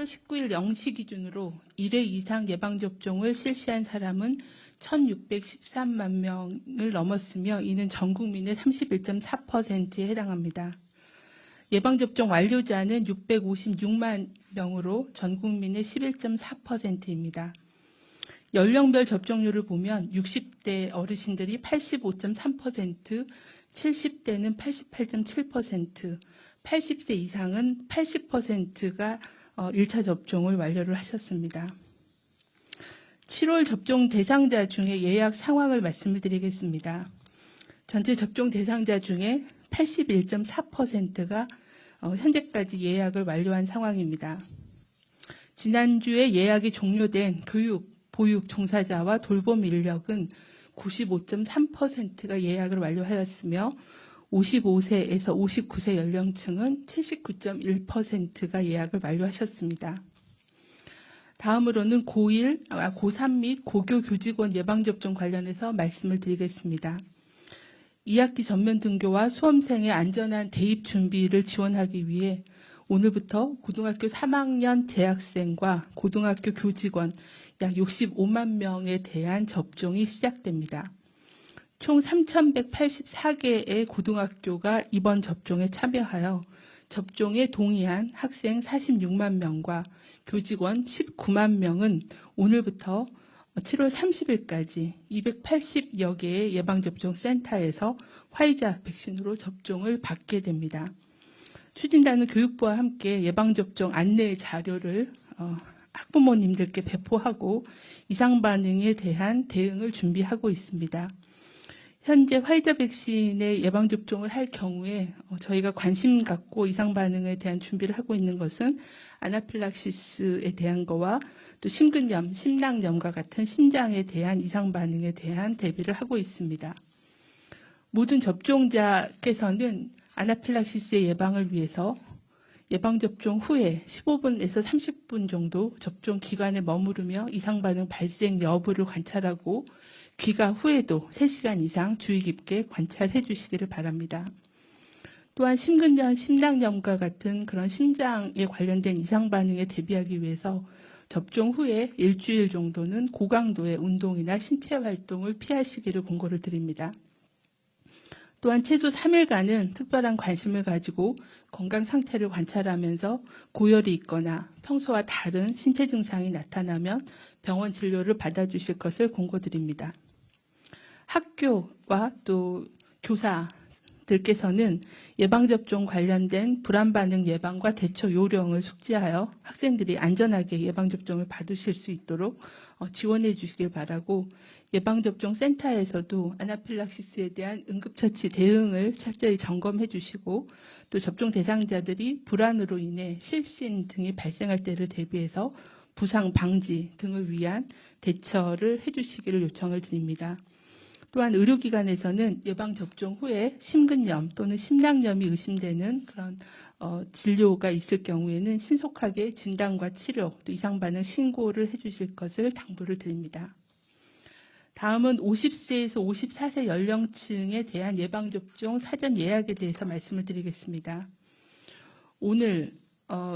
7월 19일 0시 기준으로 1회 이상 예방접종을 실시한 사람은 1,613만 명을 넘었으며 이는 전 국민의 31.4%에 해당합니다. 예방접종 완료자는 656만 명으로 전 국민의 11.4%입니다. 연령별 접종률을 보면 60대 어르신들이 85.3%, 70대는 88.7%, 80세 이상은 80%가 1차 접종을 완료를 하셨습니다. 7월 접종 대상자 중에 예약 상황을 말씀을 드리겠습니다. 전체 접종 대상자 중에 81.4%가 현재까지 예약을 완료한 상황입니다. 지난주에 예약이 종료된 교육, 보육 종사자와 돌봄 인력은 95.3%가 예약을 완료하였으며 55세에서 59세 연령층은 79.1%가 예약을 완료하셨습니다. 다음으로는 고1, 고3 및 고교 교직원 예방접종 관련해서 말씀을 드리겠습니다. 2학기 전면 등교와 수험생의 안전한 대입 준비를 지원하기 위해 오늘부터 고등학교 3학년 재학생과 고등학교 교직원 약 65만 명에 대한 접종이 시작됩니다. 총 3,184개의 고등학교가 이번 접종에 참여하여 접종에 동의한 학생 46만 명과 교직원 19만 명은 오늘부터 7월 30일까지 280여 개의 예방접종 센터에서 화이자 백신으로 접종을 받게 됩니다. 추진단은 교육부와 함께 예방접종 안내 자료를 학부모님들께 배포하고 이상 반응에 대한 대응을 준비하고 있습니다. 현재 화이자 백신의 예방접종을 할 경우에 저희가 관심 갖고 이상 반응에 대한 준비를 하고 있는 것은 아나필락시스에 대한 거와 또 심근염, 심낭염과 같은 심장에 대한 이상 반응에 대한 대비를 하고 있습니다. 모든 접종자께서는 아나필락시스의 예방을 위해서 예방접종 후에 15분에서 30분 정도 접종 기간에 머무르며 이상 반응 발생 여부를 관찰하고 귀가 후에도 3시간 이상 주의 깊게 관찰해 주시기를 바랍니다. 또한 심근염, 심낭염과 같은 그런 심장에 관련된 이상 반응에 대비하기 위해서 접종 후에 일주일 정도는 고강도의 운동이나 신체 활동을 피하시기를 권고를 드립니다. 또한 최소 3일간은 특별한 관심을 가지고 건강 상태를 관찰하면서 고열이 있거나 평소와 다른 신체 증상이 나타나면 병원 진료를 받아주실 것을 권고드립니다. 학교와 또 교사들께서는 예방접종 관련된 불안반응 예방과 대처 요령을 숙지하여 학생들이 안전하게 예방접종을 받으실 수 있도록 지원해 주시길 바라고 예방접종 센터에서도 아나필락시스에 대한 응급처치 대응을 철저히 점검해 주시고 또 접종 대상자들이 불안으로 인해 실신 등이 발생할 때를 대비해서 부상 방지 등을 위한 대처를 해 주시기를 요청을 드립니다. 또한 의료기관에서는 예방접종 후에 심근염 또는 심낭염이 의심되는 그런 진료가 있을 경우에는 신속하게 진단과 치료, 또 이상반응 신고를 해주실 것을 당부를 드립니다. 다음은 50세에서 54세 연령층에 대한 예방접종 사전 예약에 대해서 말씀을 드리겠습니다. 오늘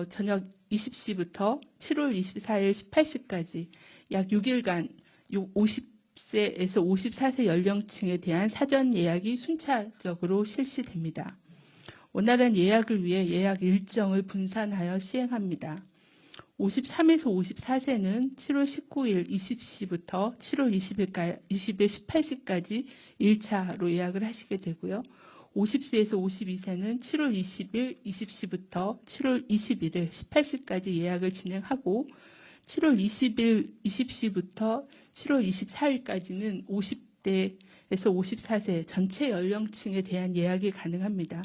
저녁 20시부터 7월 24일 18시까지 약 6일간 50세에서 54세 연령층에 대한 사전 예약이 순차적으로 실시됩니다. 원활한 예약을 위해 예약 일정을 분산하여 시행합니다. 53에서 54세는 7월 19일 20시부터 7월 20일 18시까지 1차로 예약을 하시게 되고요. 50세에서 52세는 7월 20일 20시부터 7월 21일 18시까지 예약을 진행하고 7월 20일 20시부터 7월 24일까지는 50대에서 54세 전체 연령층에 대한 예약이 가능합니다.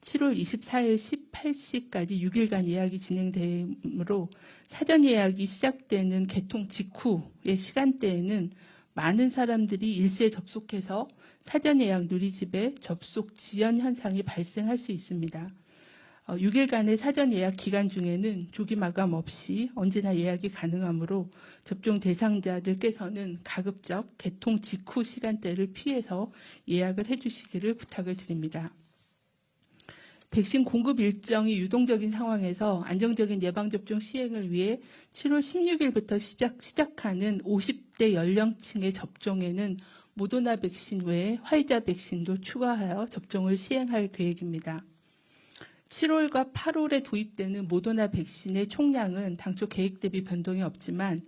7월 24일 18시까지 6일간 예약이 진행되므로 사전 예약이 시작되는 개통 직후의 시간대에는 많은 사람들이 일시에 접속해서 사전 예약 누리집에 접속 지연 현상이 발생할 수 있습니다. 6일간의 사전 예약 기간 중에는 조기 마감 없이 언제나 예약이 가능하므로 접종 대상자들께서는 가급적 개통 직후 시간대를 피해서 예약을 해주시기를 부탁을 드립니다. 백신 공급 일정이 유동적인 상황에서 안정적인 예방접종 시행을 위해 7월 16일부터 시작하는 50대 연령층의 접종에는 모더나 백신 외에 화이자 백신도 추가하여 접종을 시행할 계획입니다. 7월과 8월에 도입되는 모더나 백신의 총량은 당초 계획 대비 변동이 없지만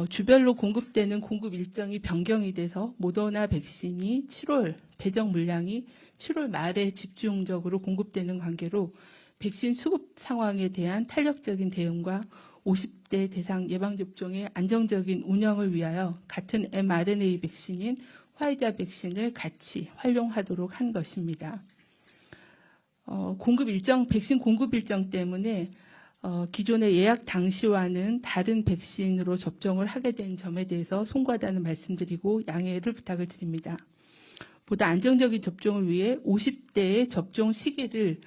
주별로 공급되는 공급 일정이 변경이 돼서 모더나 백신이 7월 배정 물량이 7월 말에 집중적으로 공급되는 관계로 백신 수급 상황에 대한 탄력적인 대응과 50대 대상 예방접종의 안정적인 운영을 위하여 같은 mRNA 백신인 화이자 백신을 같이 활용하도록 한 것입니다. 백신 공급 일정 때문에 기존의 예약 당시와는 다른 백신으로 접종을 하게 된 점에 대해서 송구하다는 말씀드리고 양해를 부탁을 드립니다. 보다 안정적인 접종을 위해 50대의 접종 시기를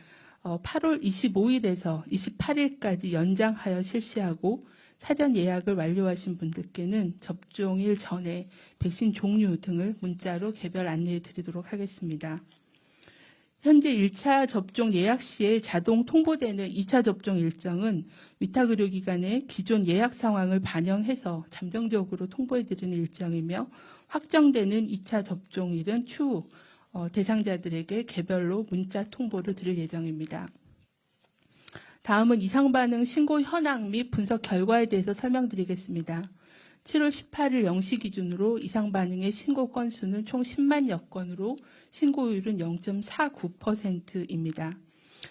8월 25일에서 28일까지 연장하여 실시하고 사전 예약을 완료하신 분들께는 접종일 전에 백신 종류 등을 문자로 개별 안내해 드리도록 하겠습니다. 현재 1차 접종 예약 시에 자동 통보되는 2차 접종 일정은 위탁의료기관의 기존 예약 상황을 반영해서 잠정적으로 통보해드리는 일정이며 확정되는 2차 접종일은 추후 대상자들에게 개별로 문자 통보를 드릴 예정입니다. 다음은 이상반응 신고 현황 및 분석 결과에 대해서 설명드리겠습니다. 7월 18일 0시 기준으로 이상반응의 신고 건수는 총 10만여 건으로 신고율은 0.49%입니다.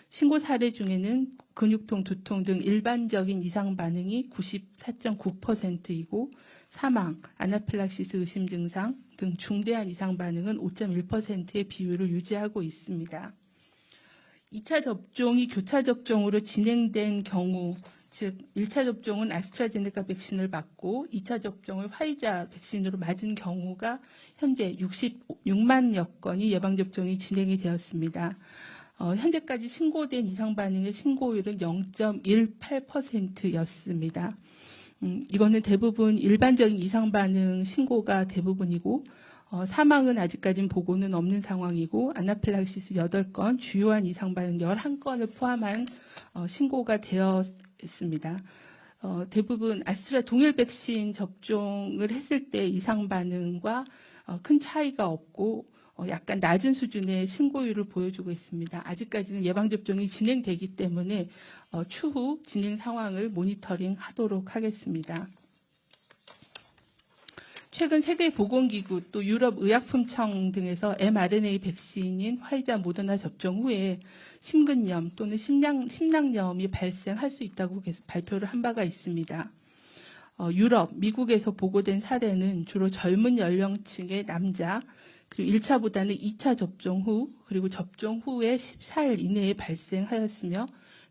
신고 사례 중에는 근육통, 두통 등 일반적인 이상반응이 94.9%이고 사망, 아나필락시스 의심 증상 등 중대한 이상반응은 5.1%의 비율을 유지하고 있습니다. 2차 접종이 교차 접종으로 진행된 경우, 즉 1차 접종은 아스트라제네카 백신을 받고 2차 접종을 화이자 백신으로 맞은 경우가 현재 66만여 건이 예방접종이 진행이 되었습니다. 현재까지 신고된 이상반응의 신고율은 0.18%였습니다. 이거는 대부분 일반적인 이상반응 신고가 대부분이고 사망은 아직까지는 보고는 없는 상황이고 아나필락시스 8건, 주요한 이상반응 11건을 포함한 신고가 되었습니다. 대부분 동일 백신 접종을 했을 때 이상반응과 큰 차이가 없고 약간 낮은 수준의 신고율을 보여주고 있습니다. 아직까지는 예방접종이 진행되기 때문에 추후 진행 상황을 모니터링하도록 하겠습니다. 최근 세계보건기구 또 유럽의약품청 등에서 mRNA 백신인 화이자 모더나 접종 후에 심근염 또는 심낭염이 발생할 수 있다고 계속 발표를 한 바가 있습니다. 유럽, 미국에서 보고된 사례는 주로 젊은 연령층의 남자, 그리고 1차보다는 2차 접종 후, 그리고 접종 후에 14일 이내에 발생하였으며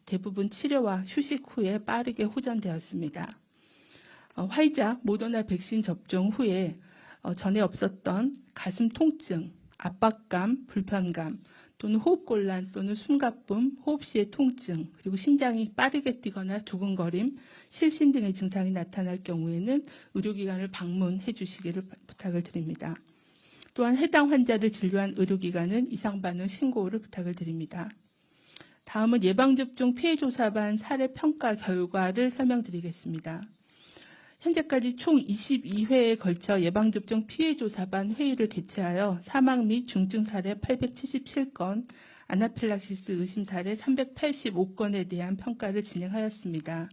대부분 치료와 휴식 후에 빠르게 호전되었습니다. 화이자, 모더나 백신 접종 후에 전에 없었던 가슴 통증, 압박감, 불편감, 또는 호흡곤란 또는 숨가쁨, 호흡 시의 통증, 그리고 심장이 빠르게 뛰거나 두근거림, 실신 등의 증상이 나타날 경우에는 의료기관을 방문해 주시기를 부탁을 드립니다. 또한 해당 환자를 진료한 의료기관은 이상반응 신고를 부탁을 드립니다. 다음은 예방접종 피해조사반 사례 평가 결과를 설명드리겠습니다. 현재까지 총 22회에 걸쳐 예방접종 피해조사반 회의를 개최하여 사망 및 중증 사례 877건, 아나필락시스 의심 사례 385건에 대한 평가를 진행하였습니다.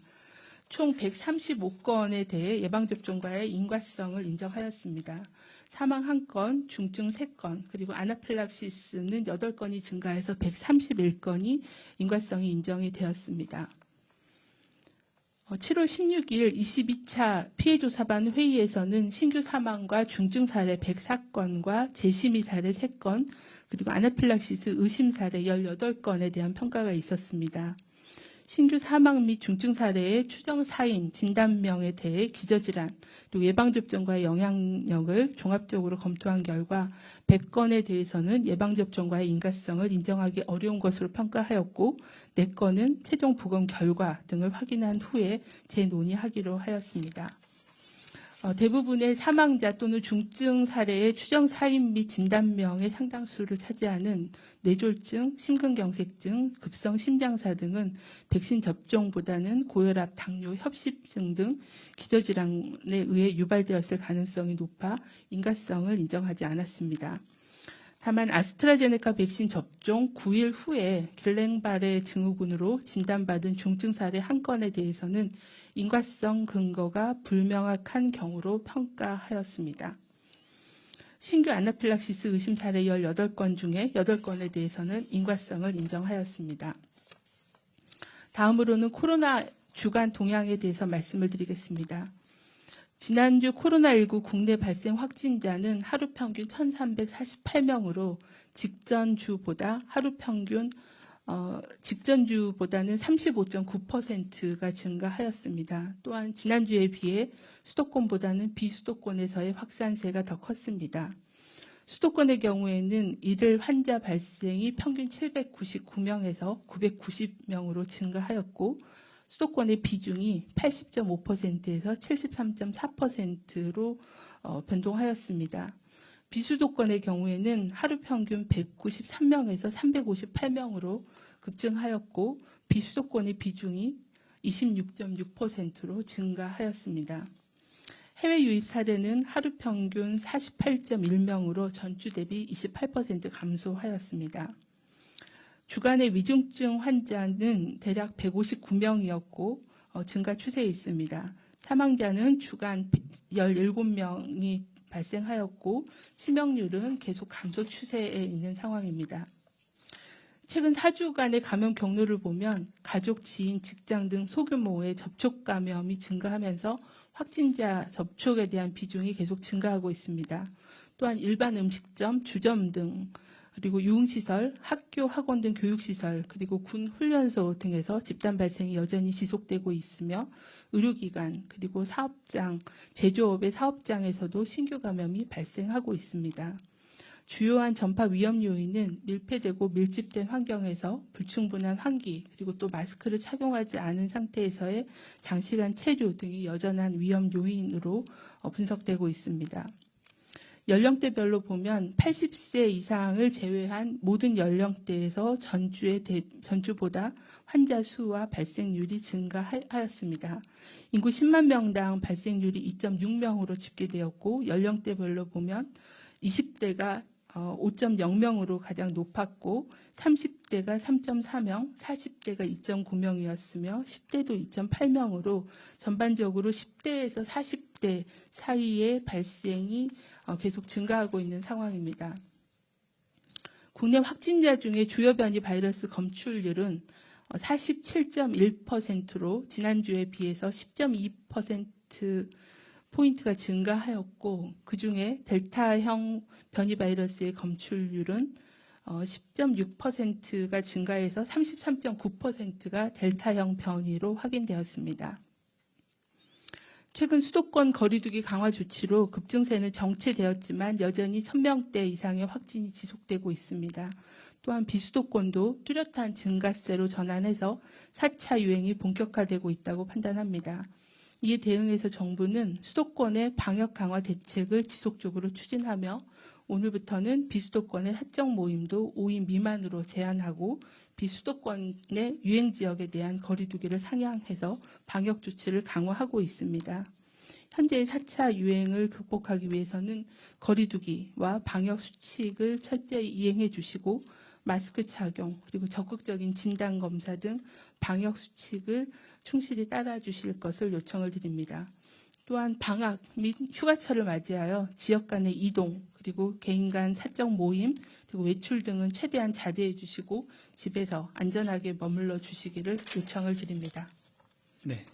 총 135건에 대해 예방접종과의 인과성을 인정하였습니다. 사망 1건, 중증 3건, 그리고 아나필락시스는 8건이 증가해서 131건이 인과성이 인정이 되었습니다. 7월 16일 22차 피해조사반 회의에서는 신규 사망과 중증 사례 104건과 재심의 사례 3건, 그리고 아나필락시스 의심 사례 18건에 대한 평가가 있었습니다. 신규 사망 및 중증 사례의 추정 사인, 진단명에 대해 기저질환, 그리고 예방접종과의 영향력을 종합적으로 검토한 결과 100건에 대해서는 예방접종과의 인과성을 인정하기 어려운 것으로 평가하였고 4건은 최종 부검 결과 등을 확인한 후에 재논의하기로 하였습니다. 대부분의 사망자 또는 중증 사례의 추정 사인 및 진단명의 상당수를 차지하는 뇌졸중, 심근경색증, 급성 심장사 등은 백신 접종보다는 고혈압, 당뇨, 협심증 등 기저질환에 의해 유발되었을 가능성이 높아 인과성을 인정하지 않았습니다. 다만 아스트라제네카 백신 접종 9일 후에 길랭바레 증후군으로 진단받은 중증 사례 한 건에 대해서는 인과성 근거가 불명확한 경우로 평가하였습니다. 신규 아나필락시스 의심 사례 18건 중에 8건에 대해서는 인과성을 인정하였습니다. 다음으로는 코로나 주간 동향에 대해서 말씀을 드리겠습니다. 지난주 코로나19 국내 발생 확진자는 하루 평균 1,348명으로 직전주보다는 35.9%가 증가하였습니다. 또한 지난주에 비해 수도권보다는 비수도권에서의 확산세가 더 컸습니다. 수도권의 경우에는 이들 환자 발생이 평균 799명에서 990명으로 증가하였고 수도권의 비중이 80.5%에서 73.4%로 변동하였습니다. 비수도권의 경우에는 하루 평균 193명에서 358명으로 급증하였고 비수도권의 비중이 26.6%로 증가하였습니다. 해외 유입 사례는 하루 평균 48.1명으로 전주 대비 28% 감소하였습니다. 주간의 위중증 환자는 대략 159명이었고 증가 추세에 있습니다. 사망자는 주간 17명이 발생하였고 치명률은 계속 감소 추세에 있는 상황입니다. 최근 4주간의 감염 경로를 보면 가족, 지인, 직장 등 소규모의 접촉 감염이 증가하면서 확진자 접촉에 대한 비중이 계속 증가하고 있습니다. 또한 일반 음식점, 주점 등 그리고 유흥시설, 학교, 학원 등 교육시설, 그리고 군 훈련소 등에서 집단 발생이 여전히 지속되고 있으며 의료기관, 그리고 사업장, 제조업의 사업장에서도 신규 감염이 발생하고 있습니다. 주요한 전파 위험 요인은 밀폐되고 밀집된 환경에서 불충분한 환기, 그리고 또 마스크를 착용하지 않은 상태에서의 장시간 체류 등이 여전한 위험 요인으로 분석되고 있습니다. 연령대별로 보면 80세 이상을 제외한 모든 연령대에서 전주보다 환자 수와 발생률이 증가하였습니다. 인구 10만 명당 발생률이 2.6명으로 집계되었고 연령대별로 보면 20대가 5.0명으로 가장 높았고 30대가 3.4명, 40대가 2.9명이었으며 10대도 2.8명으로 전반적으로 10대에서 40대 사이의 발생이 계속 증가하고 있는 상황입니다. 국내 확진자 중에 주요 변이 바이러스 검출률은 47.1%로 지난주에 비해서 10.2%포인트가 증가하였고 그중에 델타형 변이 바이러스의 검출률은 10.6%가 증가해서 33.9%가 델타형 변이로 확인되었습니다. 최근 수도권 거리두기 강화 조치로 급증세는 정체되었지만 여전히 1,000명대 이상의 확진이 지속되고 있습니다. 또한 비수도권도 뚜렷한 증가세로 전환해서 4차 유행이 본격화되고 있다고 판단합니다. 이에 대응해서 정부는 수도권의 방역 강화 대책을 지속적으로 추진하며 오늘부터는 비수도권의 사적 모임도 5인 미만으로 제한하고 비수도권의 유행 지역에 대한 거리두기를 상향해서 방역 조치를 강화하고 있습니다. 현재의 4차 유행을 극복하기 위해서는 거리두기와 방역 수칙을 철저히 이행해 주시고 마스크 착용 그리고 적극적인 진단검사 등 방역 수칙을 충실히 따라 주실 것을 요청을 드립니다. 또한 방학 및 휴가철을 맞이하여 지역 간의 이동 그리고 개인 간 사적 모임 그리고 외출 등은 최대한 자제해 주시고 집에서 안전하게 머물러 주시기를 요청을 드립니다. 네.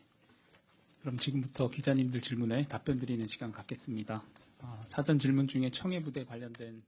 그럼 지금부터 기자님들 질문에 답변 드리는 시간 갖겠습니다. 사전 질문 중에 청해부대 관련된